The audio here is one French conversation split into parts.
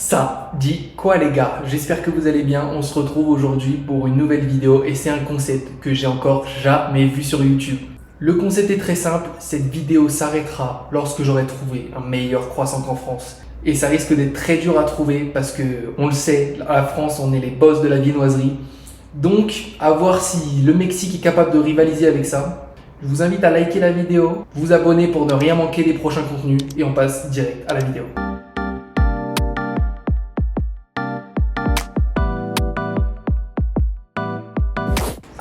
Ça dit quoi les gars? J'espère que vous allez bien. On se retrouve aujourd'hui pour une nouvelle vidéo et c'est un concept que j'ai encore jamais vu sur YouTube. Le concept est très simple, cette vidéo s'arrêtera lorsque j'aurai trouvé un meilleur croissant qu'en France. Et ça risque d'être très dur à trouver parce que, on le sait, à la France on est les boss de la viennoiserie. Donc, à voir si le Mexique est capable de rivaliser avec ça. Je vous invite à liker la vidéo, vous abonner pour ne rien manquer des prochains contenus et on passe direct à la vidéo.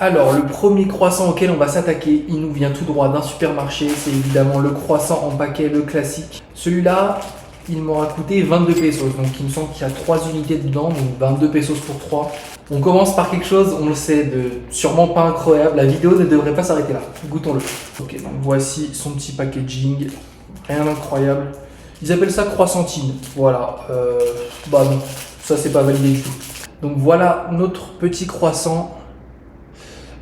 Alors, le premier croissant auquel on va s'attaquer, il nous vient tout droit d'un supermarché. C'est évidemment le croissant en paquet, le classique. Celui-là, il m'aura coûté 22 pesos. Donc, il me semble qu'il y a 3 unités dedans, donc 22 pesos pour 3. On commence par quelque chose, on le sait, de sûrement pas incroyable. La vidéo ne devrait pas s'arrêter là. Goûtons-le. Ok, donc voici son petit packaging. Rien d'incroyable. Ils appellent ça croissantine. Voilà. Bah non, ça c'est pas validé du tout. Donc voilà notre petit croissant.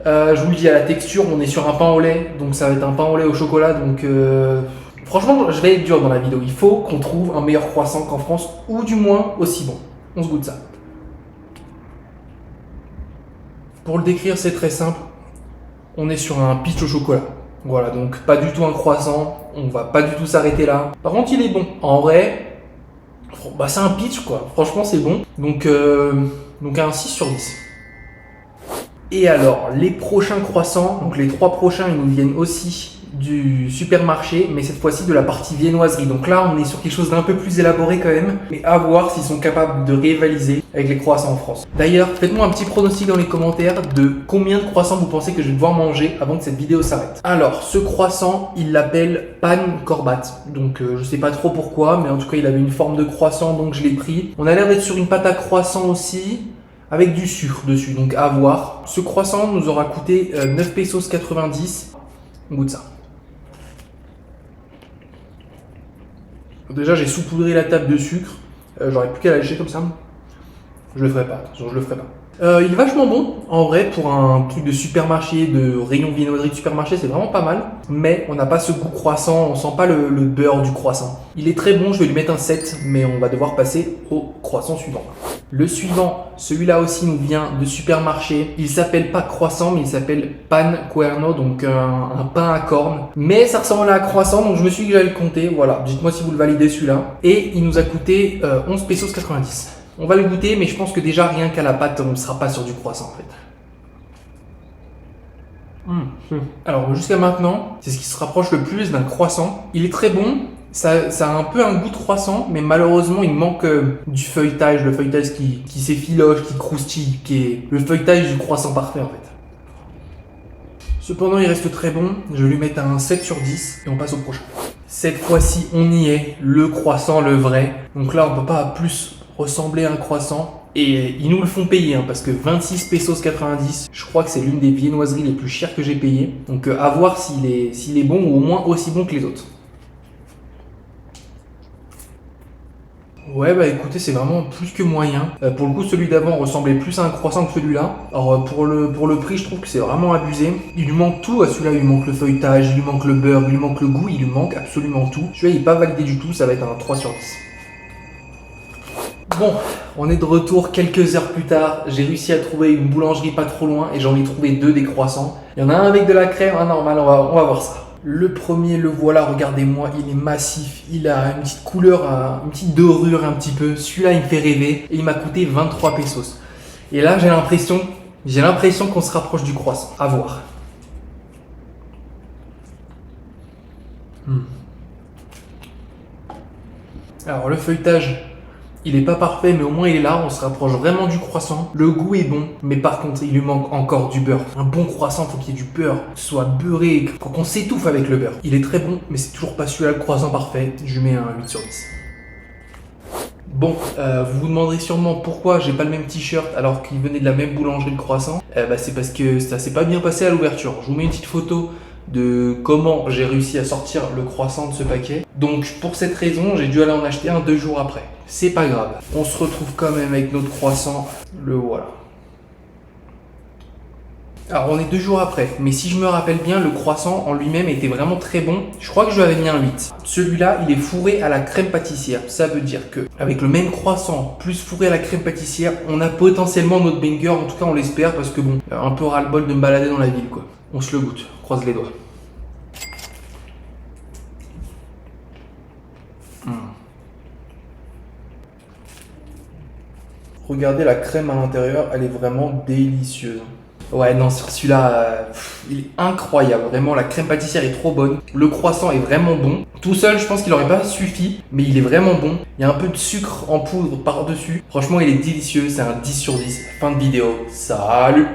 Je vous le dis, à la texture, on est sur un pain au lait, donc ça va être un pain au lait au chocolat. Donc franchement, je vais être dur dans la vidéo. Il faut qu'on trouve un meilleur croissant qu'en France, ou du moins aussi bon. On se goûte ça. Pour le décrire, c'est très simple. On est sur un peach au chocolat. Voilà, donc pas du tout un croissant. On va pas du tout s'arrêter là. Par contre, il est bon. En vrai, bah, c'est un peach quoi. Franchement, c'est bon. Donc un 6 sur 10. Et alors, les prochains croissants, donc les 3 prochains, ils nous viennent aussi du supermarché, mais cette fois-ci de la partie viennoiserie. Donc là, on est sur quelque chose d'un peu plus élaboré quand même, mais à voir s'ils sont capables de rivaliser avec les croissants en France. D'ailleurs, faites-moi un petit pronostic dans les commentaires de combien de croissants vous pensez que je vais devoir manger avant que cette vidéo s'arrête. Alors, ce croissant, il l'appelle pan corbat. Donc, je sais pas trop pourquoi, mais en tout cas, il avait une forme de croissant, donc je l'ai pris. On a l'air d'être sur une pâte à croissant aussi, avec du sucre dessus, donc à voir. Ce croissant nous aura coûté 9 pesos 90. On goûte ça. Déjà, j'ai saupoudré la table de sucre. J'aurais plus qu'à la lâcher comme ça. Je le ferai pas, attention, je le ferai pas. Il est vachement bon, en vrai, pour un truc de supermarché, de rayon viennoiserie de supermarché, c'est vraiment pas mal. Mais on n'a pas ce goût croissant, on sent pas le beurre du croissant. Il est très bon, je vais lui mettre un 7, mais on va devoir passer au croissant suivant. Le suivant, celui-là aussi nous vient de supermarché. Il s'appelle pas croissant, mais il s'appelle pan cuerno, donc un pain à cornes. Mais ça ressemble à un croissant, donc je me suis dit que j'allais le compter. Voilà, dites-moi si vous le validez celui-là. Et il nous a coûté 11 pesos 90. On va le goûter, mais je pense que déjà rien qu'à la pâte, on ne sera pas sur du croissant en fait. Alors jusqu'à maintenant, c'est ce qui se rapproche le plus d'un croissant. Il est très bon. Ça a un peu un goût de croissant, mais malheureusement, il manque du feuilletage, le feuilletage qui s'effiloche, qui croustille, qui est le feuilletage du croissant parfait en fait. Cependant, il reste très bon. Je vais lui mettre un 7 sur 10 et on passe au prochain. Cette fois-ci, on y est, le croissant, le vrai. Donc là, on ne peut pas plus ressembler à un croissant. Et ils nous le font payer, hein, parce que 26 pesos 90, je crois que c'est l'une des viennoiseries les plus chères que j'ai payées. Donc à voir s'il est bon ou au moins aussi bon que les autres. Ouais, bah écoutez, c'est vraiment plus que moyen. Pour le coup, celui d'avant ressemblait plus à un croissant que celui-là. Alors pour le prix, je trouve que c'est vraiment abusé. Il lui manque tout à celui-là, il lui manque le feuilletage, il lui manque le beurre, il lui manque le goût, il lui manque absolument tout. Celui-là, il n'est pas validé du tout, ça va être un 3 sur 10. Bon, on est de retour quelques heures plus tard. J'ai réussi à trouver une boulangerie pas trop loin et j'en ai trouvé 2 des croissants. Il y en a un avec de la crème, un normal, on va voir ça. Le premier, le voilà, regardez-moi, il est massif, il a une petite couleur, une petite dorure un petit peu. Celui-là, il me fait rêver et il m'a coûté 23 pesos. Et là, j'ai l'impression qu'on se rapproche du croissant. À voir. Alors, le feuilletage, il est pas parfait, mais au moins il est là, on se rapproche vraiment du croissant. Le goût est bon, mais par contre, il lui manque encore du beurre. Un bon croissant, faut qu'il y ait du beurre, que ce soit beurré, qu'on s'étouffe avec le beurre. Il est très bon, mais c'est toujours pas celui-là le croissant parfait. Je lui mets un 8 sur 10. Bon, vous vous demanderez sûrement pourquoi j'ai pas le même t-shirt alors qu'il venait de la même boulangerie de croissant. C'est parce que ça s'est pas bien passé à l'ouverture. Je vous mets une petite photo de comment j'ai réussi à sortir le croissant de ce paquet. Donc pour cette raison, j'ai dû aller en acheter un 2 jours après. C'est pas grave. On se retrouve quand même avec notre croissant. Le voilà. Alors on est 2 jours après, mais si je me rappelle bien, le croissant en lui-même était vraiment très bon. Je crois que je lui avais mis un 8. Celui-là, il est fourré à la crème pâtissière. Ça veut dire que avec le même croissant plus fourré à la crème pâtissière, on a potentiellement notre banger. En tout cas, on l'espère parce que bon, un peu ras-le-bol de me balader dans la ville quoi. On se le goûte, croise les doigts. Regardez la crème à l'intérieur, elle est vraiment délicieuse. Ouais, non, sur celui-là, il est incroyable. Vraiment, la crème pâtissière est trop bonne. Le croissant est vraiment bon. Tout seul, je pense qu'il aurait pas suffi, mais il est vraiment bon. Il y a un peu de sucre en poudre par-dessus. Franchement, il est délicieux. C'est un 10 sur 10. Fin de vidéo. Salut!